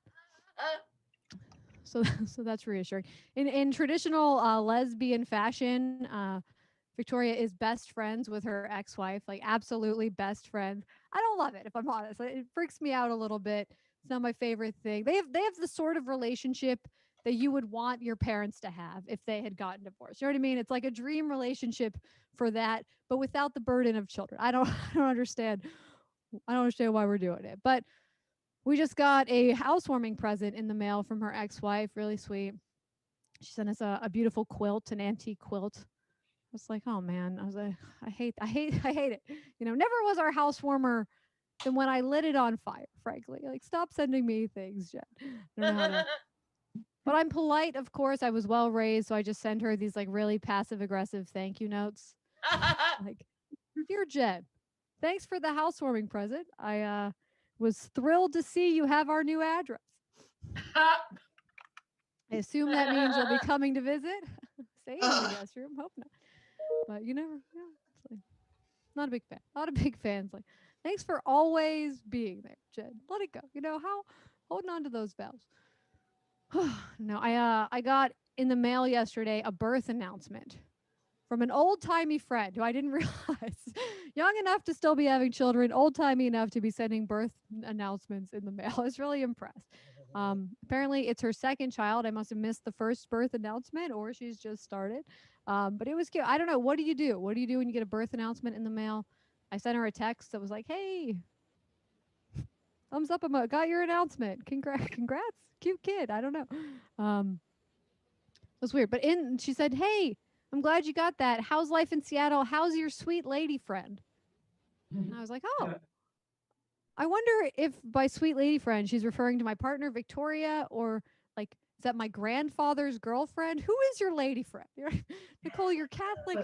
So that's reassuring. In traditional lesbian fashion, Victoria is best friends with her ex-wife, like absolutely best friends. I don't love it, if I'm honest. It freaks me out a little bit. It's not my favorite thing. They have the sort of relationship that you would want your parents to have if they had gotten divorced. You know what I mean? It's like a dream relationship for that, but without the burden of children. I don't understand. I don't understand why we're doing it. But we just got a housewarming present in the mail from her ex-wife. Really sweet. She sent us a beautiful quilt, an antique quilt. I was like, oh man. I was like, I hate it. Never was our house warmer than when I lit it on fire, frankly. Like, stop sending me things, Jen. I don't know how to. But I'm polite, of course. I was well raised, so I just send her these really passive aggressive thank you notes. Dear Jen, thanks for the housewarming present. I was thrilled to see you have our new address. I assume that means you'll be coming to visit. Staying in the guest room. Hope not. But you never, it's like, not a big fan. Not a big fan. It's like, thanks for always being there, Jen. Let it go. How holding on to those vows. No, I got in the mail yesterday a birth announcement from an old-timey friend who I didn't realize young enough to still be having children, old-timey enough to be sending birth announcements in the mail. I was really impressed. Apparently it's her second child. I must have missed the first birth announcement, or she's just started. But it was cute. I don't know. What do you do? What do you do when you get a birth announcement in the mail? I sent her a text that was like, hey, thumbs up, got your announcement. Congrats, cute kid. I don't know. It was weird. But she said, hey, I'm glad you got that. How's life in Seattle? How's your sweet lady friend? And I was like, oh, I wonder if by sweet lady friend, she's referring to my partner, Victoria, or like, is that my grandfather's girlfriend? Who is your lady friend? Nicole, your Catholic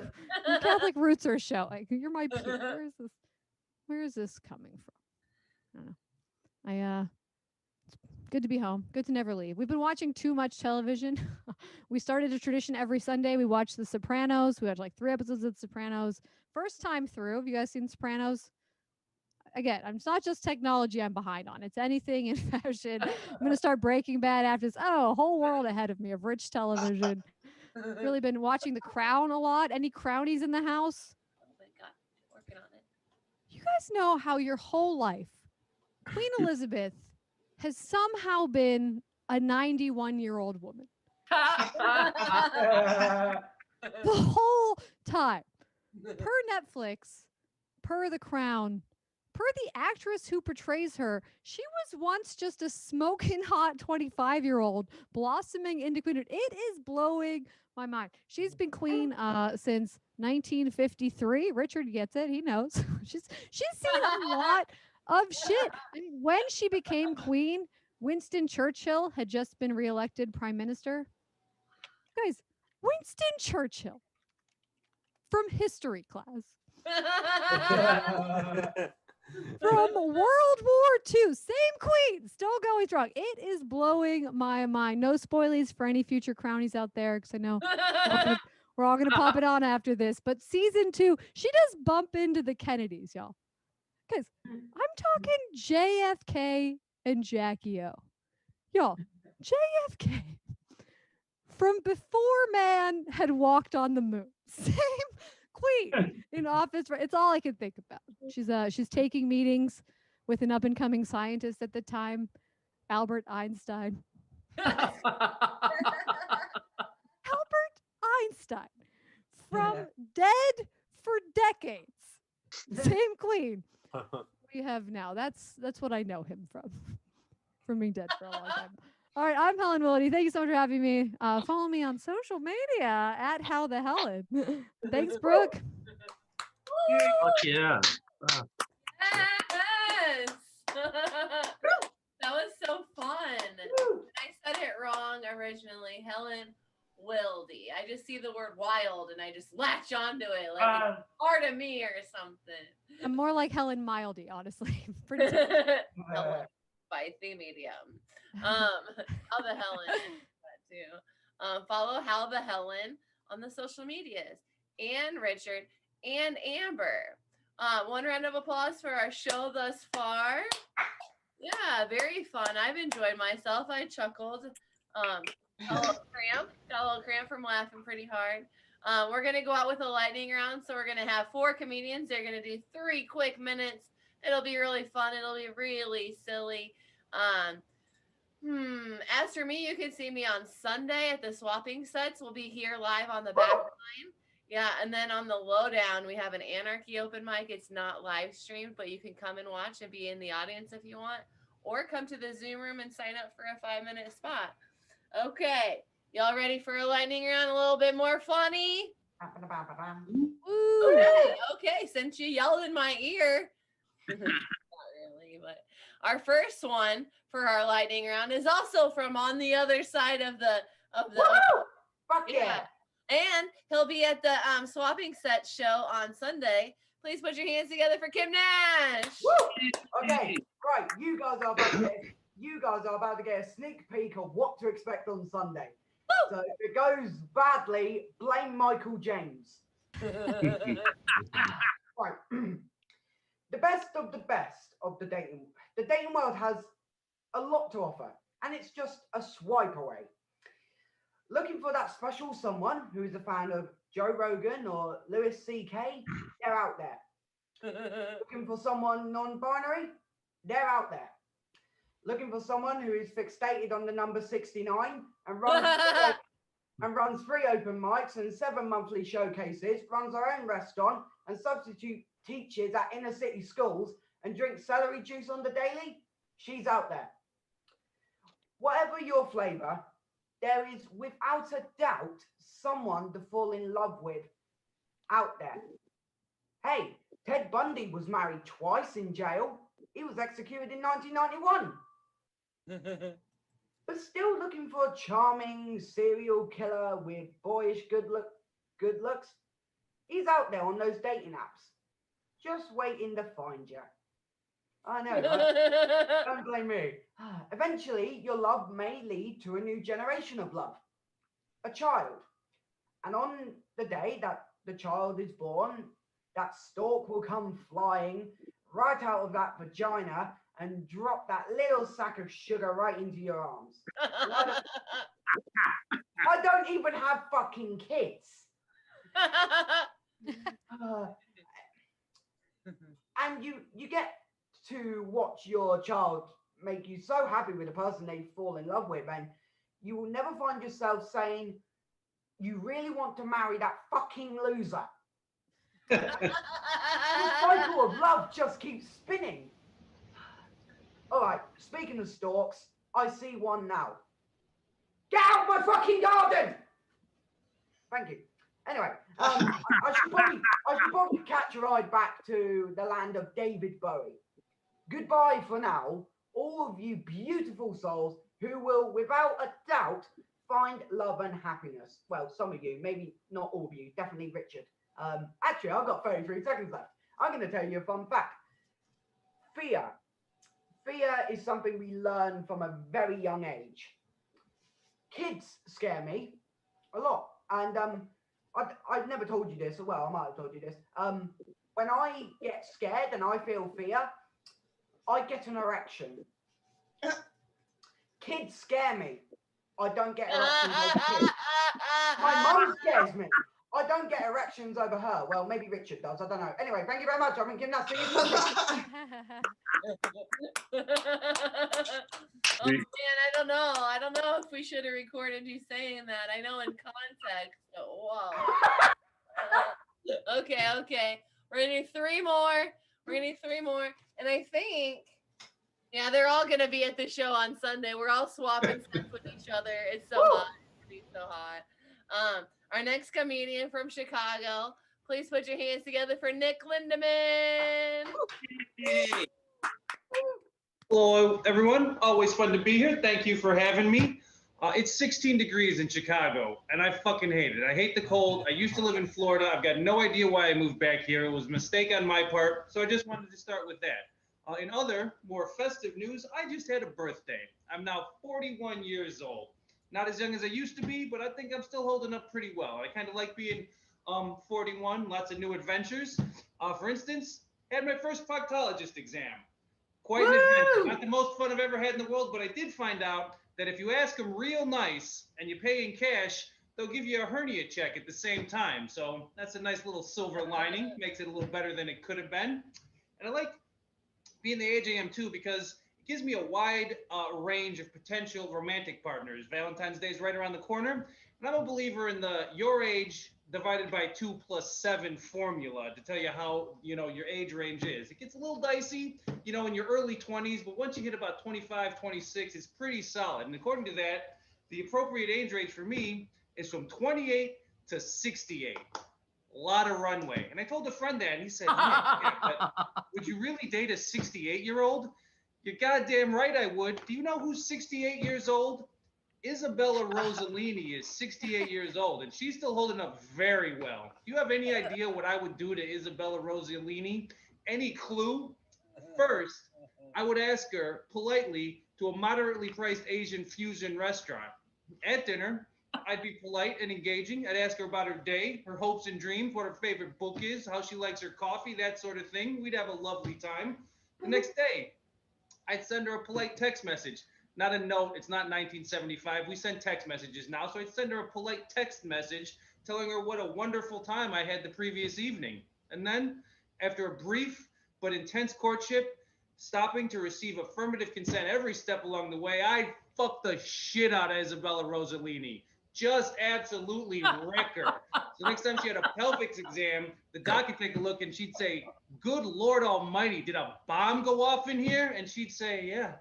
roots are showing. You're my peer. Where is this coming from? I don't know. It's good to be home. Good to never leave. We've been watching too much television. We started a tradition every Sunday. We watch The Sopranos. We watched like 3 episodes of The Sopranos. First time through. Have you guys seen Sopranos? Again, it's not just technology I'm behind on. It's anything in fashion. I'm going to start Breaking Bad after this. Oh, a whole world ahead of me of rich television. Really been watching The Crown a lot. Any Crownies in the house? Oh my God, working on it. You guys know how your whole life, Queen Elizabeth has somehow been a 91-year-old woman. The whole time. Per Netflix, per The Crown, per the actress who portrays her, she was once just a smoking hot 25-year-old blossoming into queenhood. It is blowing my mind. She's been queen since 1953. Richard gets it. He knows. She's seen a lot of shit. I mean, when she became queen, Winston Churchill had just been reelected prime minister. Guys, Winston Churchill from history class. From World War II, same queen, still going strong. It is blowing my mind. No spoilies for any future crownies out there, because I know we're all gonna pop it on after this. But season 2, she does bump into the Kennedys, y'all. Guys, I'm talking JFK and Jackie O. Y'all, JFK from before man had walked on the moon. Same queen in office. It's all I can think about. She's taking meetings with an up and coming scientist at the time, Albert Einstein. Albert Einstein, from dead for decades. Same queen we have now. That's what I know him from being dead for a long time. All right, I'm Helen Willity. Thank you so much for having me. Follow me on social media at How the Helen. Thanks, Brooke. Fuck yeah. Wow. Yes! That was so fun. I said it wrong originally. Helen Wildy. I just see the word wild and I just latch onto it like it's part of me or something. I'm more like Helen Mildy, honestly. Pretty Helen by the medium. How the Helen that too. Follow How the Helen on the social medias. And Richard and Amber. One round of applause for our show thus far. Yeah, very fun. I've enjoyed myself. I chuckled. Got a little cramp from laughing pretty hard. We're going to go out with a lightning round. So we're going to have 4 comedians. They're going to do 3 quick minutes. It'll be really fun. It'll be really silly. As for me, you can see me on Sunday at the Swapping Sets. We'll be here live on the back line. Yeah, and then on the lowdown, we have an Anarchy open mic. It's not live streamed, but you can come and watch and be in the audience if you want. Or come to the Zoom room and sign up for a 5-minute spot. Okay, y'all ready for a lightning round? A little bit more funny? Okay, since you yelled in my ear. Not really, but our first one for our lightning round is also from on the other side of the Fuck yeah. And he'll be at the Swapping Set show on Sunday Please put your hands together for Kim Nash. Woo! Okay, right. You guys are about to get a sneak peek of what to expect on Sunday. So if it goes badly, blame Michael James. Right. The best of the dating. The dating world has a lot to offer, and it's just a swipe away. Looking for that special someone who's a fan of Joe Rogan or Louis C.K., they're out there. Looking for someone non-binary, they're out there. Looking for someone who is fixated on the number 69 and runs 3 open mics and 7 monthly showcases, runs her own restaurant and substitute teaches at inner city schools and drinks celery juice on the daily, she's out there. Whatever your flavor, there is without a doubt someone to fall in love with out there. Hey, Ted Bundy was married twice in jail. He was executed in 1991. But still looking for a charming serial killer with boyish good looks. He's out there on those dating apps, just waiting to find you. I know, right? Don't blame me. Eventually, your love may lead to a new generation of love, a child. And on the day that the child is born, that stork will come flying right out of that vagina and drop that little sack of sugar right into your arms. I don't even have fucking kids. And you get to watch your child make you so happy with the person they fall in love with, and you will never find yourself saying, you really want to marry that fucking loser. The cycle of love just keeps spinning. All right, speaking of storks, I see one now. Get out my fucking garden! Thank you. Anyway, I should probably catch a ride back to the land of David Bowie. Goodbye for now, all of you beautiful souls who will, without a doubt, find love and happiness. Well, some of you, maybe not all of you, definitely Richard. Actually, I've got 33 seconds left. I'm going to tell you a fun fact. Fear. Fear is something we learn from a very young age. Kids scare me a lot. And I've never told you this. Well, I might have told you this. When I get scared and I feel fear, I get an erection. Kids scare me. I don't get erections over kids. My mum scares me. I don't get erections over her. Well, maybe Richard does. I don't know. Anyway, thank you very much. I've been gymnastics. Oh man, I don't know. I don't know if we should have recorded you saying that. I know in context. Whoa. Okay. We're gonna do 3 more. And I think, yeah, they're all gonna be at the show on Sunday. We're all swapping stuff with each other. It's so hot. It's so hot. Our next comedian from Chicago. Please put your hands together for Nick Lindemann. Hey. Hello, everyone. Always fun to be here. Thank you for having me. It's 16 degrees in Chicago, and I fucking hate it. I hate the cold. I used to live in Florida. I've got no idea why I moved back here. It was a mistake on my part, so I just wanted to start with that. In other, more festive news, I just had a birthday. I'm now 41 years old. Not as young as I used to be, but I think I'm still holding up pretty well. I kind of like being 41, lots of new adventures. For instance, had my first proctologist exam. Quite an adventure. Not the most fun I've ever had in the world, but I did find out that if you ask them real nice and you pay in cash, they'll give you a hernia check at the same time. So that's a nice little silver lining. Makes it a little better than it could have been. And I like being the age I am too, because it gives me a wide range of potential romantic partners. Valentine's Day is right around the corner. And I'm a believer in the your age divided by 2 + 7 formula to tell you how, your age range is. It gets a little dicey, in your early 20s, but once you hit about 25, 26, it's pretty solid. And according to that, the appropriate age range for me is from 28 to 68. A lot of runway. And I told a friend that, and he said, yeah, but would you really date a 68-year-old? You're goddamn right I would. Do you know who's 68 years old? Isabella Rossellini is 68 years old, and she's still holding up very well. Do you have any idea what I would do to Isabella Rossellini? Any clue? First, I would ask her politely to a moderately priced Asian fusion restaurant. At dinner, I'd be polite and engaging. I'd ask her about her day, her hopes and dreams, what her favorite book is, how she likes her coffee, that sort of thing. We'd have a lovely time. The next day, I'd send her a polite text message. Not a note. It's not 1975. We send text messages now. So I'd send her a polite text message telling her what a wonderful time I had the previous evening. And then, after a brief but intense courtship, stopping to receive affirmative consent every step along the way, I'd fuck the shit out of Isabella Rossellini. Just absolutely wreck her. So next time she had a pelvic exam, the doc would take a look and she'd say, "Good Lord Almighty, did a bomb go off in here?" And she'd say, "Yeah,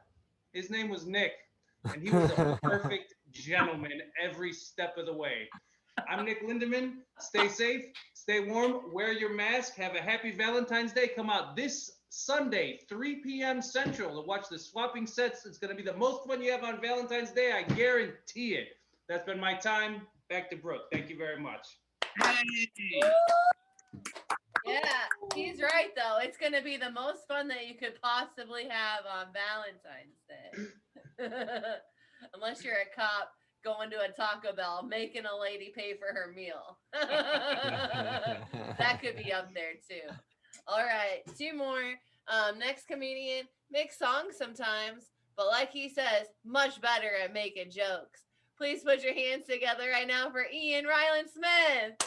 his name was Nick, and he was a perfect gentleman every step of the way." I'm Nick Lindemann. Stay safe, stay warm, wear your mask, have a happy Valentine's Day. Come out this Sunday, 3 p.m. Central, to watch the swapping sets. It's going to be the most fun you have on Valentine's Day. I guarantee it. That's been my time. Back to Brooke. Thank you very much. Yeah, he's right though. It's gonna be the most fun that you could possibly have on Valentine's Day. Unless you're a cop going to a Taco Bell, making a lady pay for her meal. That could be up there too. All right, two more. Next comedian makes songs sometimes, but like he says, much better at making jokes. Please put your hands together right now for Ian Ryland Smith.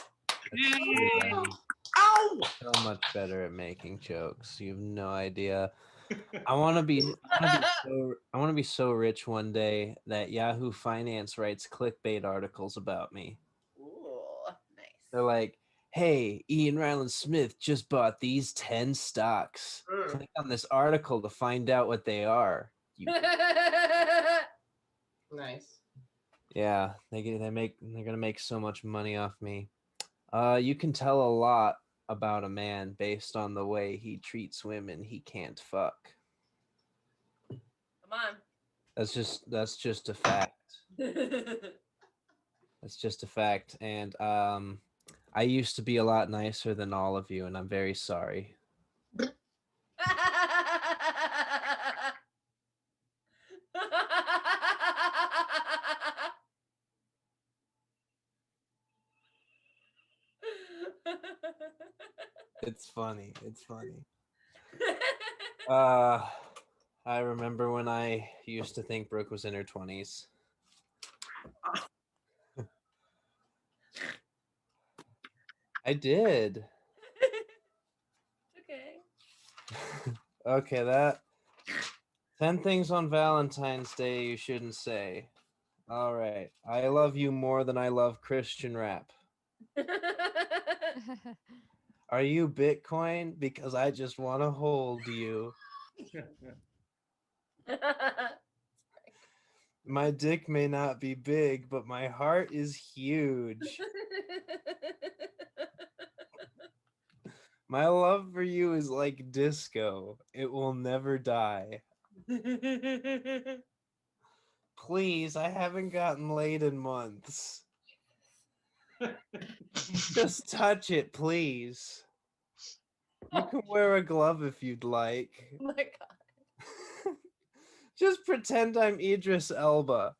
Ow! So much better at making jokes. You have no idea. I want to be so rich one day that Yahoo Finance writes clickbait articles about me. Ooh, nice. They're like, "Hey, Ian Ryland Smith just bought these 10 stocks. Click on this article to find out what they are." Nice. Yeah, they're gonna make so much money off me. You can tell a lot about a man based on the way he treats women he can't fuck. Come on. That's just a fact. That's just a fact. And I used to be a lot nicer than all of you, and I'm very sorry. It's funny. It's funny. I remember when I used to think Brooke was in her 20s. I did. Okay. Okay, that 10 things on Valentine's Day you shouldn't say. All right. I love you more than I love Christian rap. Are you Bitcoin? Because I just want to hold you. My dick may not be big, but my heart is huge. My love for you is like disco. It will never die. Please, I haven't gotten laid in months. Just touch it, please. You can wear a glove if you'd like. Oh my god. Just pretend I'm Idris Elba.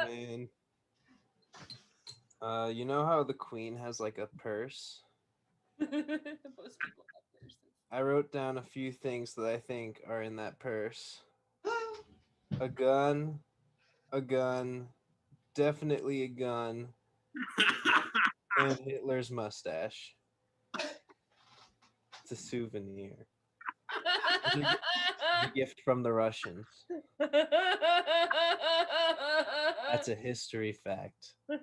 Man. You know how the Queen has like a purse? Most people have purses. I wrote down a few things that I think are in that purse. A gun, definitely a gun, and Hitler's mustache. It's a souvenir. It's a gift from the Russians. That's a history fact. All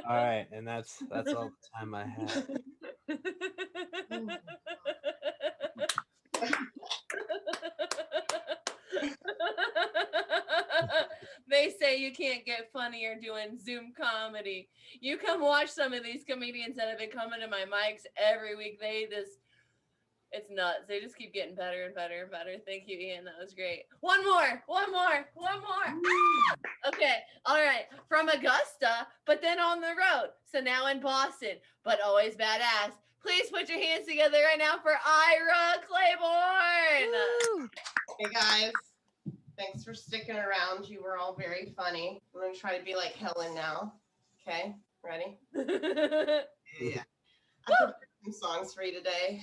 right, and that's all the time I have. They say you can't get funnier doing Zoom comedy. You come watch some of these comedians that have been coming to my mics every week. It's nuts. They just keep getting better and better and better. Thank you, Ian. That was great. One more. Okay. All right. From Augusta, but then on the road. So now in Boston, but always badass. Please put your hands together right now for Ira Claiborne. Woo! Hey guys, thanks for sticking around. You were all very funny. I'm gonna try to be like Helen now. Okay, ready? Yeah. I prepared some songs for you today.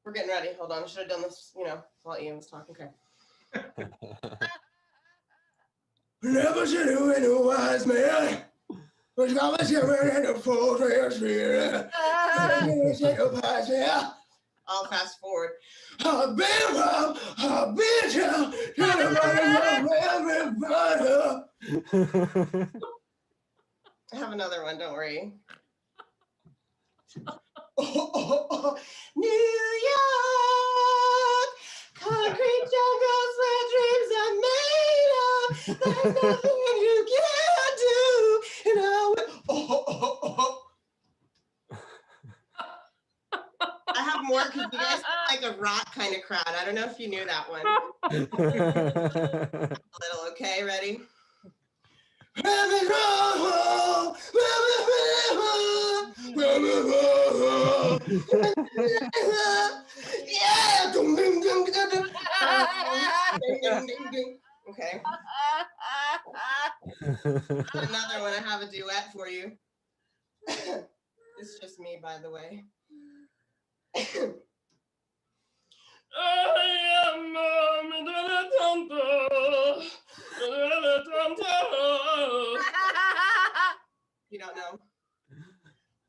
We're getting ready. Hold on. I should have done this, while Ian was talking. Okay. Never should have been a wise man. Was always given in the fortress here. I'll fast forward. I've been down, I have another one, don't worry. New York, concrete jungles where dreams are made of. There's nothing you can't do. And I have more because you guys are like a rock kind of crowd. I don't know if you knew that one. A little, okay, ready? Yeah! Okay. Another one. I have a duet for you. It's just me, by the way. You don't know?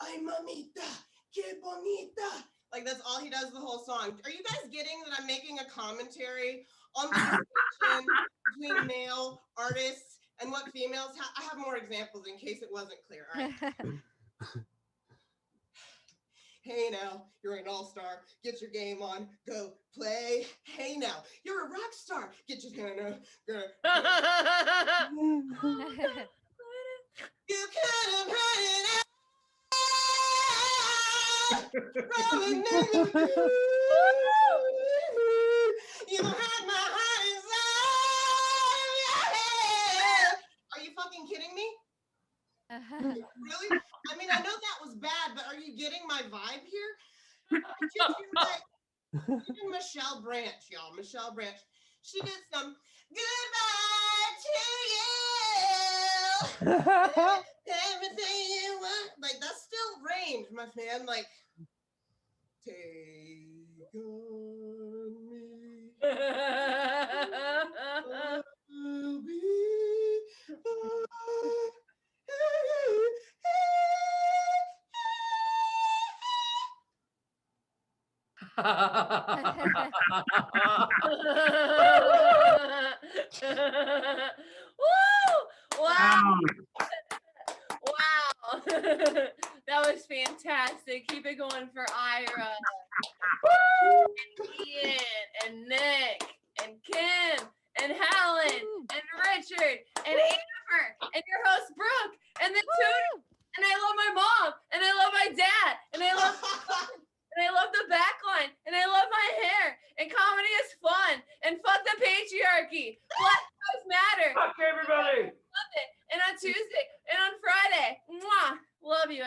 Ay, mamita, que bonita. Like, that's all he does the whole song. Are you guys getting that I'm making a commentary on the distinction between male artists and what females have? I have more examples in case it wasn't clear. All right. Hey now, you're an all-star. Get your game on. Go play. Hey now, you're a rock star. Get your go. You could have had it You had my heart inside. Are you fucking kidding me? Really? I mean, I know that was bad, but are you getting my vibe here? Even Michelle Branch, y'all. Michelle Branch. She did some goodbye to you. Everything you want. Like, that's still range, my fan. Like, take on me. I'll be Woo! Wow! Wow! That was fantastic. Keep it going for Ira. And Ian and Nick